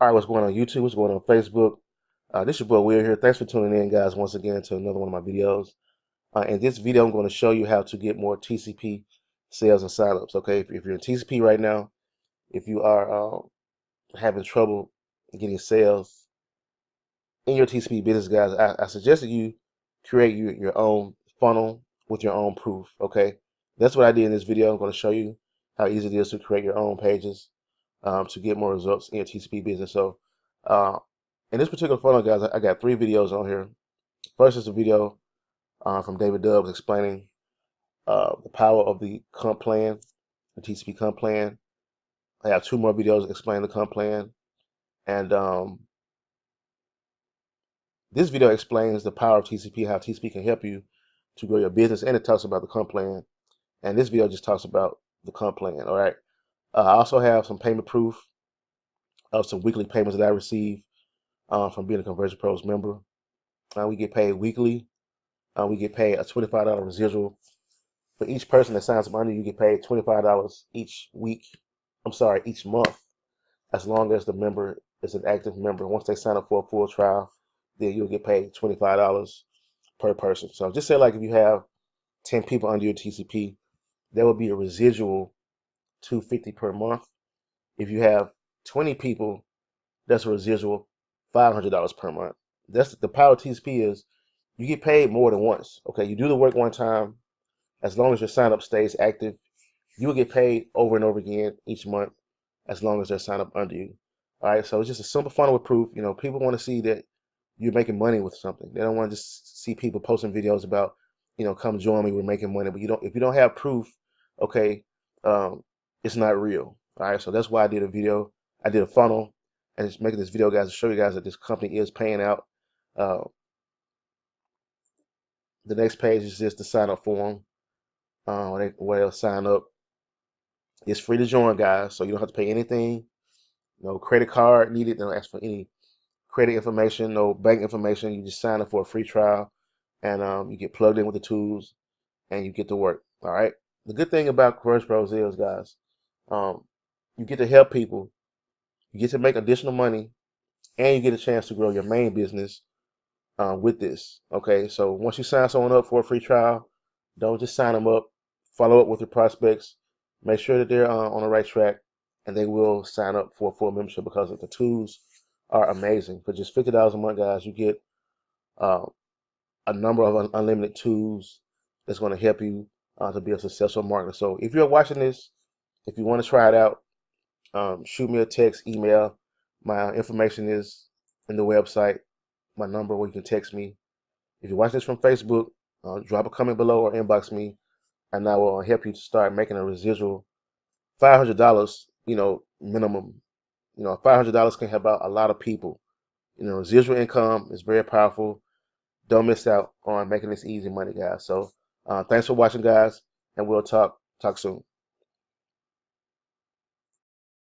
All right, what's going on YouTube? What's going on Facebook? This is your boy Will here. Thanks for tuning in, guys, once again to another one of my videos. In this video, I'm going to show you how to get more TCP sales and signups. Okay, if you're in TCP right now, if you are having trouble getting sales in your TCP business, guys, I suggest that you create your own funnel with your own proof. Okay, that's what I did in this video. I'm going to show you how easy it is to create your own pages to get more results in your TCP business. So, uh, in this particular funnel, guys, I got three videos on here. First is a video from David Dubbs explaining the power of the comp plan, the TCP comp plan. I have two more videos explaining the comp plan, and this video explains the power of TCP, how TCP can help you to grow your business, and it talks about the comp plan. And this video just talks about the comp plan. All right. I also have some payment proof of some weekly payments that I receive from being a Conversion Pros member. We get paid weekly. We get paid a $25 residual for each person that signs up under you. Get paid $25 each week. I'm sorry, each month, as long as the member is an active member. Once they sign up for a full trial, then you'll get paid $25 per person. So just say like if you have 10 people under your TCP, there will be a residual $250 per month. If you have 20 people, that's a residual $500 per month. That's the power of TCP is you get paid more than once. Okay, you do the work one time. As long as your sign up stays active, you will get paid over and over again each month as long as they're signed up under you. All right, so it's just a simple funnel with proof. You know, people want to see that you're making money with something. They don't want to just see people posting videos about, come join me, we're making money. But if you don't have proof, okay, um, it's not real. All right, so that's why I did a video. I did a funnel, and just making this video, guys, to show you guys that this company is paying out. Uh, the next page is just the sign up form, where they'll sign up. It's free to join, guys, so you don't have to pay anything. No credit card needed. They don't ask for any credit information, no bank information. You just sign up for a free trial, and you get plugged in with the tools, and you get to work. All right. The good thing about Converge Pros is, guys, um, you get to help people. You get to make additional money, and you get a chance to grow your main business with this. Okay. So once you sign someone up for a free trial, don't just sign them up. Follow up with your prospects. Make sure that they're on the right track, and they will sign up for a full membership because the tools are amazing. For just $50 a month, guys, you get uh, a number of unlimited tools that's going to help you to be a successful marketer. So if you're watching this, if you want to try it out, shoot me a text, email. My information is in the website, my number where you can text me. If you watch this from Facebook, drop a comment below or inbox me, and I will help you to start making a residual $500, minimum. $500 can help out a lot of people. Residual income is very powerful. Don't miss out on making this easy money, guys. So thanks for watching, guys, and we'll talk soon.